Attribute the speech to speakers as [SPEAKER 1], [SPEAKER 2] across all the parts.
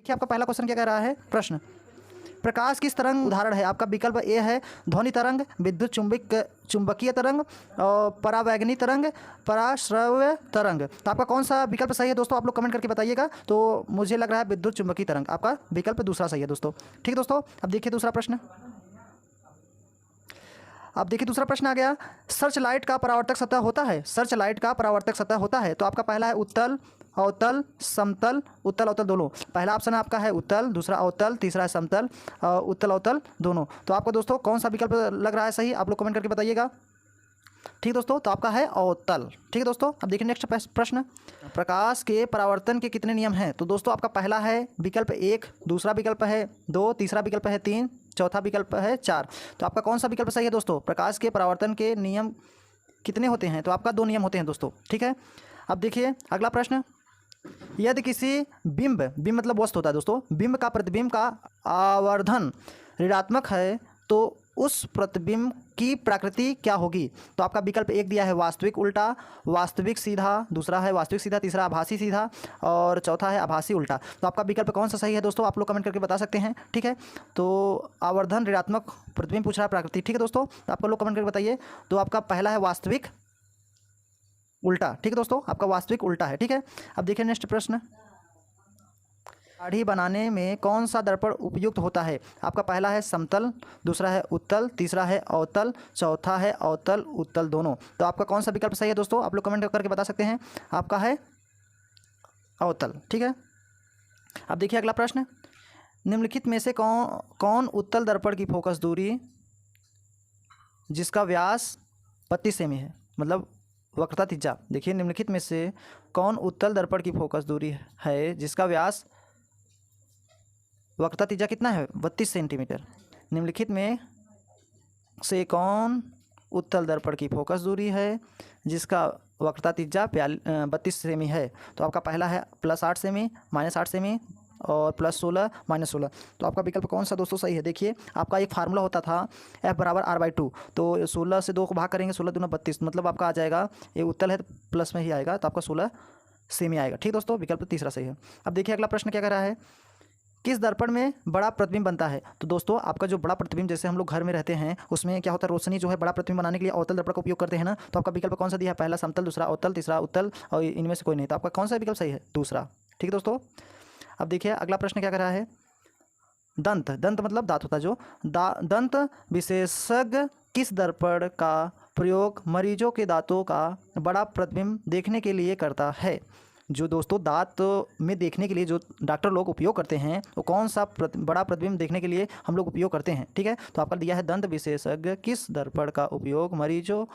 [SPEAKER 1] देखिए आपका पहला क्वेश्चन क्या कह रहा है। प्रश्न, प्रकाश किस तरंग उदाहरण है। आपका विकल्प ए है ध्वनि तरंग, विद्युत चुंबकीय तरंग, और परावैगनी तरंग, पराश्रव्य तरंग। तो आपका कौन सा विकल्प सही है दोस्तों, आप लोग कमेंट करके बताइएगा। तो मुझे लग रहा है विद्युत चुंबकीय तरंग, आपका विकल्प दूसरा सही है दोस्तों। ठीक है दोस्तों, अब देखिए दूसरा प्रश्न। अब देखिए दूसरा प्रश्न आ गया, सर्च लाइट का परावर्तक सतह होता है। सर्च लाइट का परावर्तक सतह होता है। तो आपका पहला है उत्तल, अवतल, समतल, उत्तल अवतल दोनों। पहला ऑप्शन आपका है उत्तल, दूसरा अवतल, तीसरा है समतल, उत्तल अवतल दोनों। तो आपको दोस्तों कौन सा विकल्प लग रहा है सही, आप लोग कमेंट करके बताइएगा। ठीक दोस्तों, तो आपका है अवतल। ठीक है दोस्तों, अब देखिए नेक्स्ट प्रश्न, प्रकाश के परावर्तन के कितने नियम हैं। तो दोस्तों आपका पहला है विकल्प 1, दूसरा विकल्प है 2, तीसरा विकल्प है 3, चौथा विकल्प है 4। तो आपका कौन सा विकल्प सही है दोस्तों। प्रकाश के परावर्तन के नियम कितने होते हैं। तो आपका 2 नियम होते हैं दोस्तों। ठीक है, अब देखिए अगला प्रश्न, यदि किसी बिंब मतलब वस्तु होता है दोस्तों, बिंब का प्रतिबिंब का आवर्धन ऋणात्मक है तो उस प्रतिबिंब की प्रकृति क्या होगी। तो आपका विकल्प 1 दिया है वास्तविक उल्टा, वास्तविक सीधा, दूसरा है वास्तविक सीधा, तीसरा आभासी सीधा, और चौथा है आभासी उल्टा। तो आपका विकल्प कौन सा सही है दोस्तों, आप लोग कमेंट करके बता सकते हैं। ठीक है, तो आवर्धन ऋणात्मक प्रतिबिंब पूछ रहा है प्रकृति। ठीक है दोस्तों, तो आप लोग कमेंट करके बताइए। तो आपका पहला है वास्तविक उल्टा। ठीक है दोस्तों, आपका वास्तविक उल्टा है। ठीक है, अब देखिए नेक्स्ट प्रश्न, दाढ़ी बनाने में कौन सा दर्पण उपयुक्त होता है। आपका पहला है समतल, दूसरा है उत्तल, तीसरा है अवतल, चौथा है अवतल उत्तल दोनों। तो आपका कौन सा विकल्प सही है दोस्तों, आप लोग कमेंट करके बता सकते हैं। आपका है अवतल। ठीक है, अब देखिए अगला प्रश्न, निम्नलिखित में से कौन उत्तल दर्पण की फोकस दूरी जिसका व्यास 32 सेमी है, मतलब वक्रता त्रिज्या। देखिए निम्नलिखित में से कौन उत्तल दर्पण की फोकस दूरी है जिसका व्यास वक्रता त्रिज्या कितना है 32 सेंटीमीटर। निम्नलिखित में से कौन उत्तल दर्पण की फोकस दूरी है जिसका वक्रता त्रिज्या 32 सेमी है। तो आपका पहला है +8 सेमी, -8 सेमी, और +16, -16। तो आपका विकल्प कौन सा दोस्तों सही है। देखिए आपका एक फार्मूला होता था F = R/2। तो 16 से 2 को भाग करेंगे, 16 दूना 32, मतलब आपका आ जाएगा, ये उत्तल है तो प्लस में ही आएगा, तो आपका 16 सेमी आएगा। ठीक दोस्तों, विकल्प तीसरा सही है। अब देखिए अगला प्रश्न क्या कह रहा है, किस दर्पण में बड़ा प्रतिबिंब बनता है। तो दोस्तों आपका जो बड़ा प्रतिबिंब, जैसे हम लोग घर में रहते हैं उसमें क्या होता है, रोशनी जो है बड़ा प्रतिबिंब बनाने के लिए अवतल दर्पण का उपयोग करते हैं ना। तो आपका विकल्प कौन सा दिया है, पहला समतल, दूसरा अवतल, तीसरा उत्तल, और इनमें से कोई नहीं। तो आपका कौन सा विकल्प सही है, दूसरा। ठीक है दोस्तों, अब देखिए अगला प्रश्न क्या कर रहा है, दंत मतलब दांत होता है जो, दंत विशेषज्ञ किस दर्पण का प्रयोग मरीजों के दांतों का बड़ा प्रतिबिंब देखने के लिए करता है। जो दोस्तों दांत में देखने के लिए जो डॉक्टर लोग उपयोग करते हैं वो कौन सा बड़ा प्रतिबिंब देखने के लिए हम लोग उपयोग करते हैं। ठीक है, तो आपका दिया है दंत विशेषज्ञ किस दर्पण का उपयोग मरीजों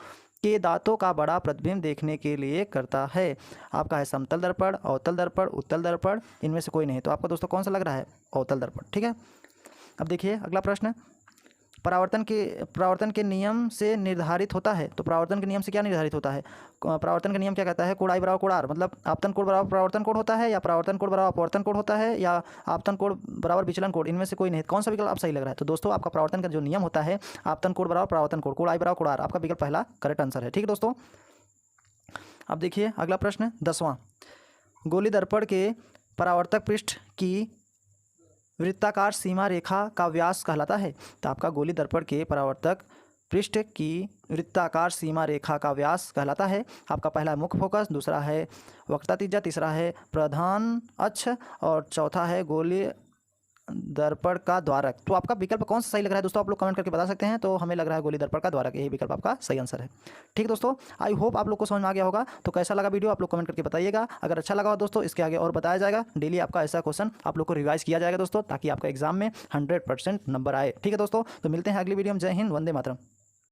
[SPEAKER 1] के दांतों का बड़ा प्रतिबिंब देखने के लिए करता है। आपका है समतल दर्पण, अवतल दर्पण, उत्तल दर्पण, इनमें से कोई नहीं। तो आपका दोस्तों कौन सा लग रहा है, अवतल दर्पण। ठीक है, अब देखिए अगला प्रश्न, परावर्तन के नियम से निर्धारित होता है। तो परावर्तन के नियम से क्या निर्धारित होता है, परावर्तन का नियम क्या कहता है, कोण I = कोण R, मतलब आपतन कोण बराबर परावर्तन कोण होता है, या परावर्तन कोण बराबर अपवर्तन कोण होता है, या आपतन कोण बराबर विचलन कोण, इनमें से कोई नहीं। कौन सा विकल्प आप सही लग रहा है। तो दोस्तों आपका परावर्तन का जो नियम होता है आपतन कोण बराबर परावर्तन कोण, कोण I = कोण R, आपका विकल्प पहला करेक्ट आंसर है। ठीक है दोस्तों, अब देखिए अगला प्रश्न 10वां, गोली दर्पण के परावर्तक पृष्ठ की वृत्ताकार सीमा रेखा का व्यास कहलाता है। तो आपका गोली दर्पण के परावर्तक पृष्ठ की वृत्ताकार सीमा रेखा का व्यास कहलाता है। आपका पहला है मुख्य फोकस, दूसरा है वक्रता त्रिज्या, तीसरा है प्रधान अक्ष, और चौथा है गोली दर्पण का द्वारक। तो आपका विकल्प कौन सा सही लग रहा है दोस्तों, आप लोग कमेंट करके बता सकते हैं। तो हमें लग रहा है गोली दर्पण का द्वारक, यही विकल्प आपका सही आंसर है। ठीक दोस्तों, आई होप आप लोग को समझ में आ गया होगा। तो कैसा लगा वीडियो आप लोग कमेंट करके बताइएगा। अगर अच्छा लगा हो दोस्तों, इसके आगे और बताया जाएगा, डेली आपका ऐसा क्वेश्चन आप लोग को रिवाइज किया जाएगा दोस्तों, ताकि आपका एग्जाम में 100% नंबर आए। ठीक है दोस्तों, तो मिलते हैं अगली वीडियो में। जय हिंद, वंदे मातरम।